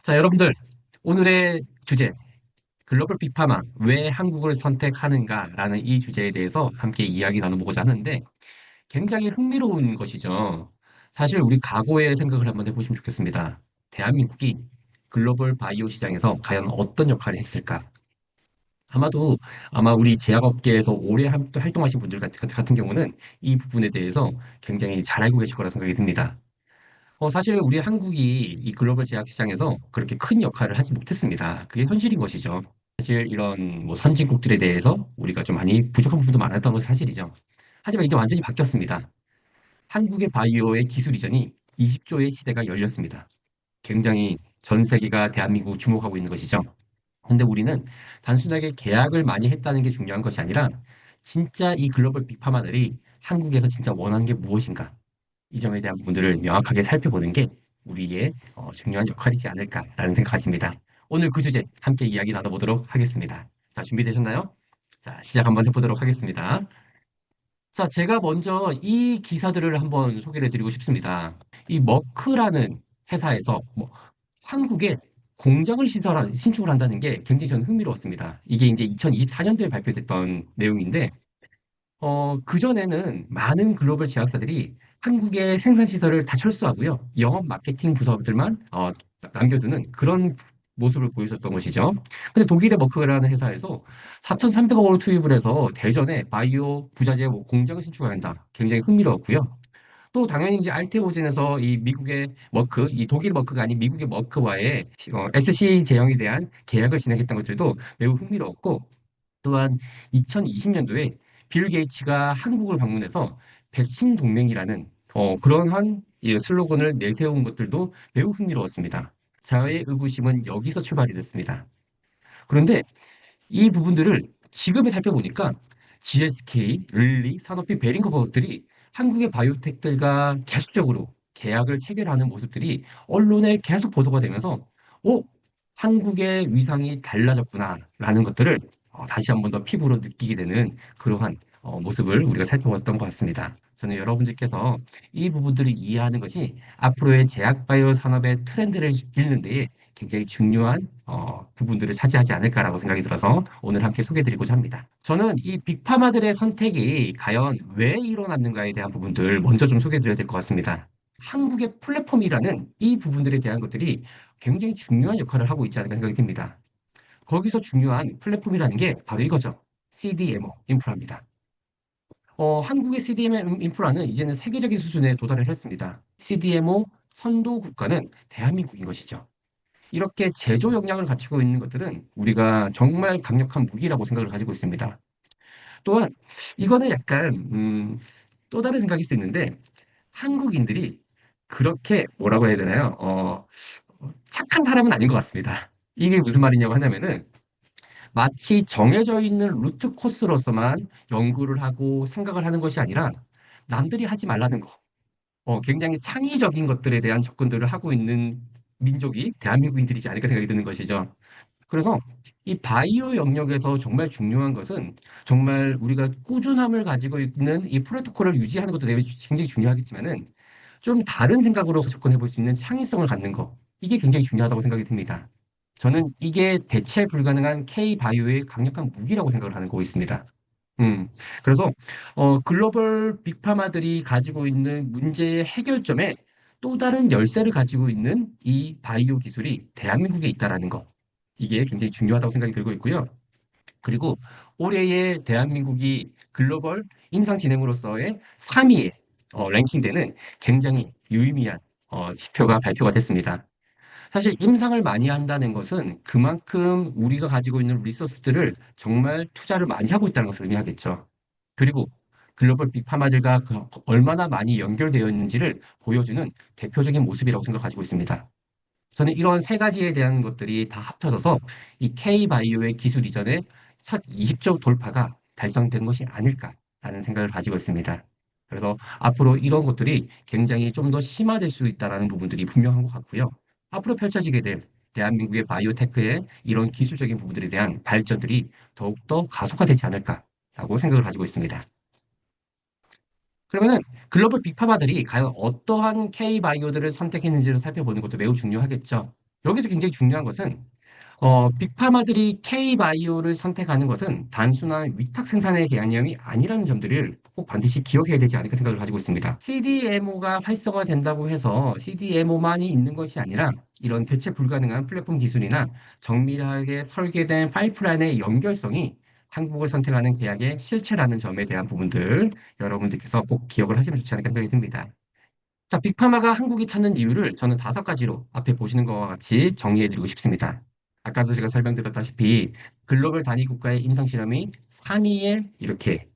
자, 여러분들, 오늘의 주제, 글로벌 빅파마, 왜 한국을 선택하는가라는 이 주제에 대해서 함께 이야기 나눠보고자 하는데, 굉장히 흥미로운 것이죠. 사실 우리 과거의 생각을 한번 해보시면 좋겠습니다. 대한민국이 글로벌 바이오 시장에서 과연 어떤 역할을 했을까? 아마도, 아마 우리 제약업계에서 오래 활동하신 분들 같은 경우는 이 부분에 대해서 굉장히 잘 알고 계실 거라 생각이 듭니다. 사실 우리 한국이 이 글로벌 제약 시장에서 그렇게 큰 역할을 하지 못했습니다. 그게 현실인 것이죠. 사실 이런 뭐 선진국들에 대해서 우리가 좀 많이 부족한 부분도 많았던 것은 사실이죠. 하지만 이제 완전히 바뀌었습니다. 한국의 바이오의 기술 이전이 20조의 시대가 열렸습니다. 굉장히 전 세계가 대한민국을 주목하고 있는 것이죠. 근데 우리는 단순하게 계약을 많이 했다는 게 중요한 것이 아니라 진짜 이 글로벌 빅파마들이 한국에서 진짜 원하는 게 무엇인가? 이 점에 대한 부분들을 명확하게 살펴보는 게 우리의 중요한 역할이지 않을까라는 생각하십니다. 오늘 그 주제 함께 이야기 나눠보도록 하겠습니다. 자, 준비되셨나요? 자, 시작 한번 해보도록 하겠습니다. 자, 제가 먼저 이 기사들을 한번 소개를 해드리고 싶습니다. 이 머크라는 회사에서 한국에 공장을 신축을 한다는 게 굉장히 저는 흥미로웠습니다. 이게 이제 2024년도에 발표됐던 내용인데, 그전에는 많은 글로벌 제약사들이 한국의 생산 시설을 다 철수하고요. 영업 마케팅 부서들만 남겨두는 그런 모습을 보여줬던 것이죠. 근데 독일의 머크라는 회사에서 4,300억 원을 투입을 해서 대전에 바이오 부자재 공장을 신축한다. 굉장히 흥미로웠고요. 또 당연히 이제 알테오젠에서 이 미국의 머크, 이 독일 머크가 아닌 미국의 머크와의 SC 제형에 대한 계약을 진행했던 것들도 매우 흥미로웠고, 또한 2020년도에 빌 게이츠가 한국을 방문해서 백신 동맹이라는 그러한 이 슬로건을 내세운 것들도 매우 흥미로웠습니다. 자의 의구심은 여기서 출발이 됐습니다. 그런데 이 부분들을 지금에 살펴보니까 GSK, 릴리, 산오피, 베링커버들이 한국의 바이오텍들과 계속적으로 계약을 체결하는 모습들이 언론에 계속 보도가 되면서 오, 한국의 위상이 달라졌구나라는 것들을 다시 한번 더 피부로 느끼게 되는 그러한 모습을 우리가 살펴봤던 것 같습니다. 저는 여러분들께서 이 부분들을 이해하는 것이 앞으로의 제약바이오 산업의 트렌드를 읽는 데에 굉장히 중요한 부분들을 차지하지 않을까라고 생각이 들어서 오늘 함께 소개해드리고자 합니다. 저는 이 빅파마들의 선택이 과연 왜 일어났는가에 대한 부분들 먼저 좀 소개해드려야 될 것 같습니다. 한국의 플랫폼이라는 이 부분들에 대한 것들이 굉장히 중요한 역할을 하고 있지 않을까 생각이 듭니다. 거기서 중요한 플랫폼이라는 게 바로 이거죠. CDMO 인프라입니다. 한국의 CDMO 인프라는 이제는 세계적인 수준에 도달을 했습니다. CDMO 선도 국가는 대한민국인 것이죠. 이렇게 제조 역량을 갖추고 있는 것들은 우리가 정말 강력한 무기라고 생각을 가지고 있습니다. 또한 이거는 약간 또 다른 생각일 수 있는데 한국인들이 그렇게 뭐라고 해야 되나요? 착한 사람은 아닌 것 같습니다. 이게 무슨 말이냐고 하냐면은 마치 정해져 있는 루트 코스로서만 연구를 하고 생각을 하는 것이 아니라 남들이 하지 말라는 거. 굉장히 창의적인 것들에 대한 접근들을 하고 있는 민족이 대한민국인들이지 않을까 생각이 드는 것이죠. 그래서 이 바이오 영역에서 정말 중요한 것은 정말 우리가 꾸준함을 가지고 있는 이 프로토콜을 유지하는 것도 굉장히 중요하겠지만은 좀 다른 생각으로 접근해 볼 수 있는 창의성을 갖는 거. 이게 굉장히 중요하다고 생각이 듭니다. 저는 이게 대체 불가능한 K-바이오의 강력한 무기라고 생각을 하는 거고 있습니다. 음, 그래서, 글로벌 빅파마들이 가지고 있는 문제의 해결점에 또 다른 열쇠를 가지고 있는 이 바이오 기술이 대한민국에 있다라는 거. 이게 굉장히 중요하다고 생각이 들고 있고요. 그리고 올해의 대한민국이 글로벌 임상 진행으로서의 3위에 랭킹되는 굉장히 유의미한 지표가 발표가 됐습니다. 사실 임상을 많이 한다는 것은 그만큼 우리가 가지고 있는 리소스들을 정말 투자를 많이 하고 있다는 것을 의미하겠죠. 그리고 글로벌 빅파마들과 얼마나 많이 연결되어 있는지를 보여주는 대표적인 모습이라고 생각하고 있습니다. 저는 이런 세 가지에 대한 것들이 다 합쳐져서 이 K바이오의 기술 이전에 첫 20조 돌파가 달성된 것이 아닐까라는 생각을 가지고 있습니다. 그래서 앞으로 이런 것들이 굉장히 좀 더 심화될 수 있다는 부분들이 분명한 것 같고요. 앞으로 펼쳐지게 될 대한민국의 바이오테크의 이런 기술적인 부분들에 대한 발전들이 더욱더 가속화되지 않을까라고 생각을 가지고 있습니다. 그러면은 글로벌 빅파마들이 과연 어떠한 K바이오들을 선택했는지를 살펴보는 것도 매우 중요하겠죠. 여기서 굉장히 중요한 것은 빅파마들이 K바이오를 선택하는 것은 단순한 위탁 생산의 개념이 아니라는 점들을 꼭 반드시 기억해야 되지 않을까 생각을 가지고 있습니다. CDMO가 활성화된다고 해서 CDMO만이 있는 것이 아니라 이런 대체 불가능한 플랫폼 기술이나 정밀하게 설계된 파이프라인의 연결성이 한국을 선택하는 계약의 실체라는 점에 대한 부분들 여러분들께서 꼭 기억을 하시면 좋지 않을까 생각이 듭니다. 자, 빅파마가 한국이 찾는 이유를 저는 5가지로 앞에 보시는 것과 같이 정리해드리고 싶습니다. 아까도 제가 설명드렸다시피 글로벌 단위 국가의 임상 실험이 3위에 이렇게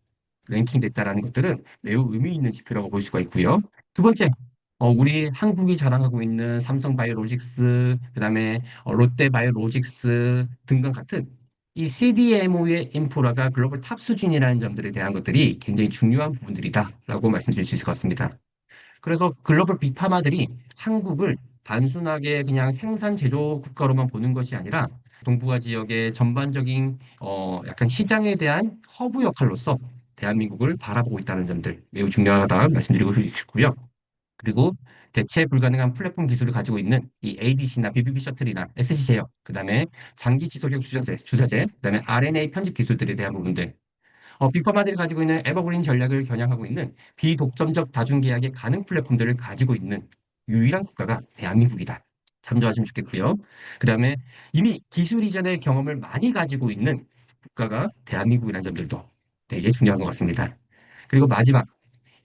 랭킹됐다라는 것들은 매우 의미 있는 지표라고 볼 수가 있고요. 두 번째, 우리 한국이 자랑하고 있는 삼성바이오로직스, 그다음에 롯데바이오로직스 등과 같은 이 CDMO의 인프라가 글로벌 탑 수준이라는 점들에 대한 것들이 굉장히 중요한 부분들이다라고 말씀드릴 수 있을 것 같습니다. 그래서 글로벌 빅파마들이 한국을 단순하게 그냥 생산 제조 국가로만 보는 것이 아니라 동북아 지역의 전반적인 약간 시장에 대한 허브 역할로서 대한민국을 바라보고 있다는 점들 매우 중요하다 말씀드리고 싶고요. 그리고 대체 불가능한 플랫폼 기술을 가지고 있는 이 ADC나 BBB 셔틀이나 SC 제어, 그다음에 장기 지속력 주사제, 그다음에 RNA 편집 기술들에 대한 부분들 빅파마들이 가지고 있는 에버그린 전략을 겨냥하고 있는 비독점적 다중계약의 가능 플랫폼들을 가지고 있는 유일한 국가가 대한민국이다. 참조하시면 좋겠고요. 그 다음에 이미 기술 이전의 경험을 많이 가지고 있는 국가가 대한민국이라는 점들도 되게 중요한 것 같습니다. 그리고 마지막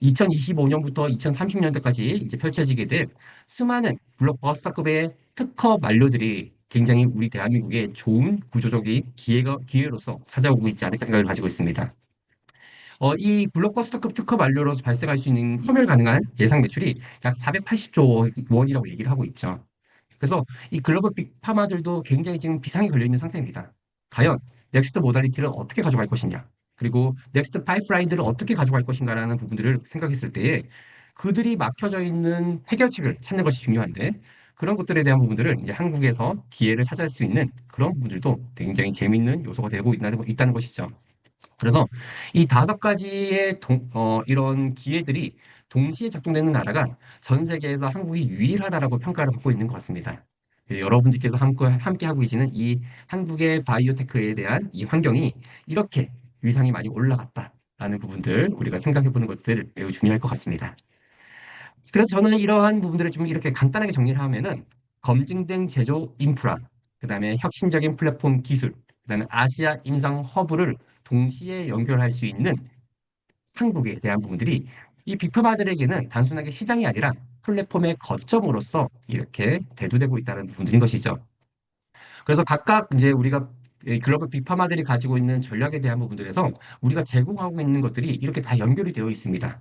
2025년부터 2030년대까지 이제 펼쳐지게 될 수많은 블록버스터급의 특허 만료들이 굉장히 우리 대한민국의 좋은 구조적인 기회로서 찾아오고 있지 않을까 생각을 가지고 있습니다. 이 블록버스터급 특허 만료로서 발생할 수 있는 소멸 가능한 예상 매출이 약 480조 원이라고 얘기를 하고 있죠. 그래서 이 글로벌 빅파마들도 굉장히 지금 비상이 걸려 있는 상태입니다. 과연 넥스트 모달리티를 어떻게 가져갈 것이냐, 그리고 넥스트 파이프라인들을 어떻게 가져갈 것인가라는 부분들을 생각했을 때에 그들이 막혀져 있는 해결책을 찾는 것이 중요한데 그런 것들에 대한 부분들을 이제 한국에서 기회를 찾을 수 있는 그런 부분들도 굉장히 재미있는 요소가 되고 있다는 것이죠. 그래서 이 5가지의 이런 기회들이 동시에 작동되는 나라가 전 세계에서 한국이 유일하다라고 평가를 받고 있는 것 같습니다. 여러분들께서 함께 하고 계시는 이 한국의 바이오테크에 대한 이 환경이 이렇게 위상이 많이 올라갔다라는 부분들 우리가 생각해 보는 것들 매우 중요할 것 같습니다. 그래서 저는 이러한 부분들을 좀 이렇게 간단하게 정리를 하면은 검증된 제조 인프라, 그다음에 혁신적인 플랫폼 기술, 그다음에 아시아 임상 허브를 동시에 연결할 수 있는 한국에 대한 부분들이 이 빅파마들에게는 단순하게 시장이 아니라 플랫폼의 거점으로서 이렇게 대두되고 있다는 부분들인 것이죠. 그래서 각각 이제 우리가 이 글로벌 빅파마들이 가지고 있는 전략에 대한 부분들에서 우리가 제공하고 있는 것들이 이렇게 다 연결이 되어 있습니다.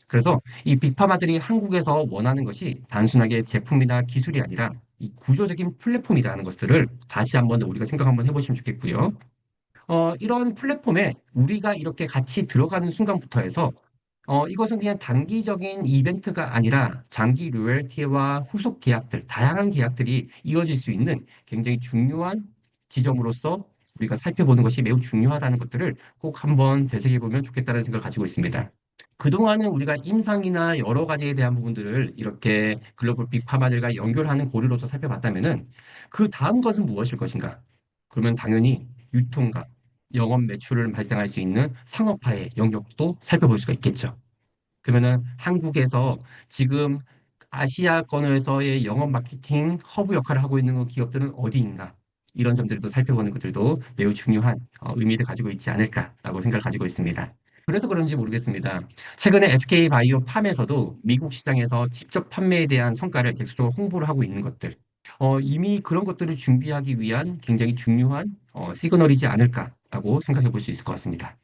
그래서 이 빅파마들이 한국에서 원하는 것이 단순하게 제품이나 기술이 아니라 이 구조적인 플랫폼이라는 것들을 다시 한번 우리가 생각 한번 해보시면 좋겠고요. 이런 플랫폼에 우리가 이렇게 같이 들어가는 순간부터 해서 이것은 그냥 단기적인 이벤트가 아니라 장기 로열티와 후속 계약들, 다양한 계약들이 이어질 수 있는 굉장히 중요한 지점으로서 우리가 살펴보는 것이 매우 중요하다는 것들을 꼭 한번 되새겨 보면 좋겠다는 생각을 가지고 있습니다. 그동안은 우리가 임상이나 여러 가지에 대한 부분들을 이렇게 글로벌 빅파마들과 연결하는 고리로서 살펴봤다면은 그 다음 것은 무엇일 것인가? 그러면 당연히 유통과 영업 매출을 발생할 수 있는 상업화의 영역도 살펴볼 수가 있겠죠. 그러면은 한국에서 지금 아시아권에서의 영업 마케팅 허브 역할을 하고 있는 기업들은 어디인가? 이런 점들도 살펴보는 것들도 매우 중요한 의미를 가지고 있지 않을까라고 생각을 가지고 있습니다. 그래서 그런지 모르겠습니다. 최근에 SK바이오팜에서도 미국 시장에서 직접 판매에 대한 성과를 계속적으로 홍보를 하고 있는 것들, 이미 그런 것들을 준비하기 위한 굉장히 중요한 시그널이지 않을까라고 생각해 볼 수 있을 것 같습니다.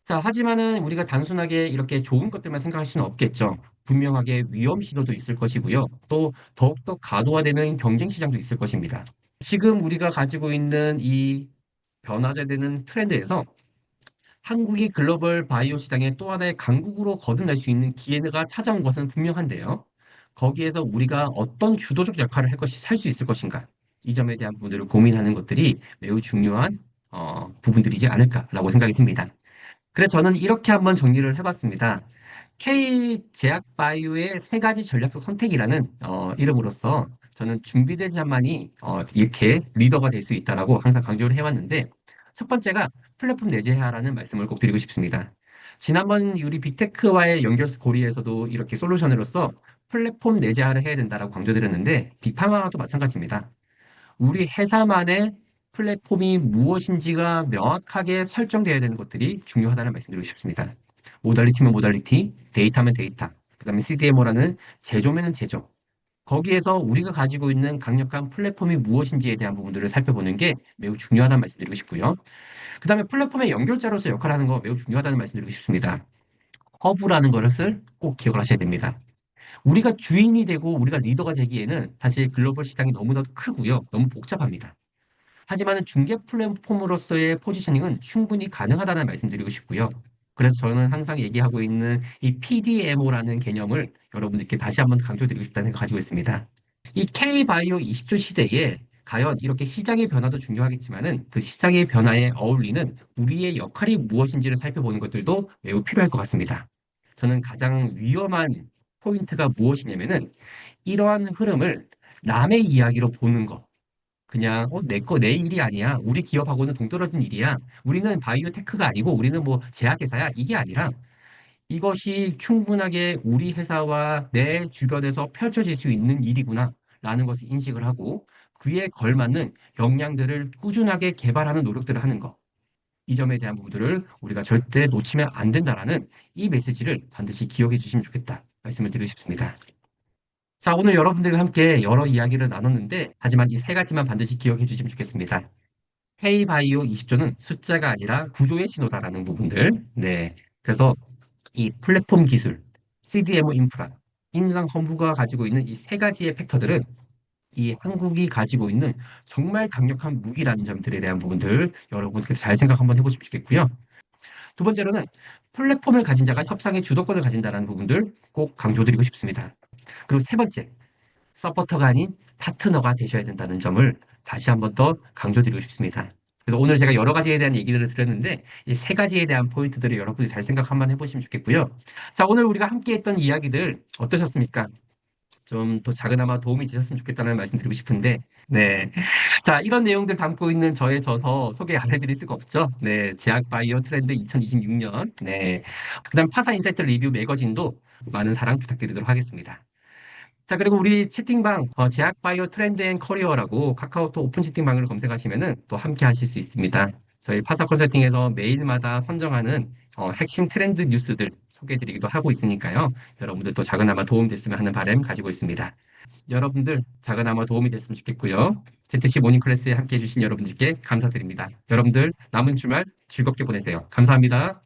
자, 하지만은 우리가 단순하게 이렇게 좋은 것들만 생각할 수는 없겠죠. 분명하게 위험 시도도 있을 것이고요. 또 더욱더 가도화되는 경쟁 시장도 있을 것입니다. 지금 우리가 가지고 있는 이 변화되는 트렌드에서 한국이 글로벌 바이오 시장의 또 하나의 강국으로 거듭날 수 있는 기회가 찾아온 것은 분명한데요. 거기에서 우리가 어떤 주도적 역할을 할 수 있을 것인가? 이 점에 대한 부분들을 고민하는 것들이 매우 중요한 부분들이지 않을까라고 생각이 듭니다. 그래서 저는 이렇게 한번 정리를 해봤습니다. K제약바이오의 3가지 전략적 선택이라는 이름으로써 저는 준비된 자만이 이렇게 리더가 될 수 있다라고 항상 강조를 해왔는데 첫 번째가 플랫폼 내재하라는 말씀을 꼭 드리고 싶습니다. 지난번 우리 빅테크와의 연결 고리에서도 이렇게 솔루션으로서 플랫폼 내재화를 해야 된다라고 강조드렸는데 빅파마도 마찬가지입니다. 우리 회사만의 플랫폼이 무엇인지가 명확하게 설정되어야 되는 것들이 중요하다는 말씀드리고 싶습니다. 모달리티면 모달리티, 데이터면 데이터, 그다음에 CDMO라는 제조면은 제조. 거기에서 우리가 가지고 있는 강력한 플랫폼이 무엇인지에 대한 부분들을 살펴보는 게 매우 중요하다는 말씀드리고 싶고요. 그다음에 플랫폼의 연결자로서 역할하는 거 매우 중요하다는 말씀드리고 싶습니다. 허브라는 것을 꼭 기억을 하셔야 됩니다. 우리가 주인이 되고 우리가 리더가 되기에는 사실 글로벌 시장이 너무나도 크고요. 너무 복잡합니다. 하지만 중개 플랫폼으로서의 포지셔닝은 충분히 가능하다는 말씀드리고 싶고요. 그래서 저는 항상 얘기하고 있는 이 PDMO라는 개념을 여러분들께 다시 한번 강조드리고 싶다는 생각 가지고 있습니다. 이 K바이오 20조 시대에 과연 이렇게 시장의 변화도 중요하겠지만은 그 시장의 변화에 어울리는 우리의 역할이 무엇인지를 살펴보는 것들도 매우 필요할 것 같습니다. 저는 가장 위험한 포인트가 무엇이냐면은 이러한 흐름을 남의 이야기로 보는 것. 그냥 내 일이 아니야. 우리 기업하고는 동떨어진 일이야. 우리는 바이오 테크가 아니고 우리는 뭐 제약회사야. 이게 아니라 이것이 충분하게 우리 회사와 내 주변에서 펼쳐질 수 있는 일이구나 라는 것을 인식을 하고 그에 걸맞는 역량들을 꾸준하게 개발하는 노력들을 하는 것. 이 점에 대한 부분들을 우리가 절대 놓치면 안 된다라는 이 메시지를 반드시 기억해 주시면 좋겠다 말씀을 드리고 싶습니다. 자, 오늘 여러분들과 함께 여러 이야기를 나눴는데 하지만 이 세 가지만 반드시 기억해 주시면 좋겠습니다. K바이오 20조는 숫자가 아니라 구조의 신호다라는 부분들. 네. 그래서 이 플랫폼 기술, CDMO 인프라, 임상 허브가 가지고 있는 이 세 가지의 팩터들은 이 한국이 가지고 있는 정말 강력한 무기라는 점들에 대한 부분들 여러분께서 잘 생각 한번 해보시면 좋겠고요. 두 번째로는 플랫폼을 가진 자가 협상의 주도권을 가진다는 부분들 꼭 강조드리고 싶습니다. 그리고 세 번째, 서포터가 아닌 파트너가 되셔야 된다는 점을 다시 한번 더 강조드리고 싶습니다. 그래서 오늘 제가 여러 가지에 대한 얘기들을 드렸는데 이 세 가지에 대한 포인트들을 여러분이 잘 생각 한번 해보시면 좋겠고요. 자, 오늘 우리가 함께 했던 이야기들 어떠셨습니까? 좀 더 작은아마 도움이 되셨으면 좋겠다는 말씀 드리고 싶은데, 네. 자, 이런 내용들 담고 있는 저의 저서 소개 안 해드릴 수가 없죠. 네. 제약 바이오 트렌드 2026년. 네. 그다음 파사 인사이트 리뷰 매거진도 많은 사랑 부탁드리도록 하겠습니다. 자, 그리고 우리 채팅방, 제약 바이오 트렌드 앤 커리어라고 카카오톡 오픈 채팅방을 검색하시면은 또 함께 하실 수 있습니다. 저희 파사 컨설팅에서 매일마다 선정하는 핵심 트렌드 뉴스들 소개해드리기도 하고 있으니까요. 여러분들 또 작은아마 도움 됐으면 하는 바람 가지고 있습니다. 여러분들 작은아마 도움이 됐으면 좋겠고요. ZC 모닝 클래스에 함께 해주신 여러분들께 감사드립니다. 여러분들 남은 주말 즐겁게 보내세요. 감사합니다.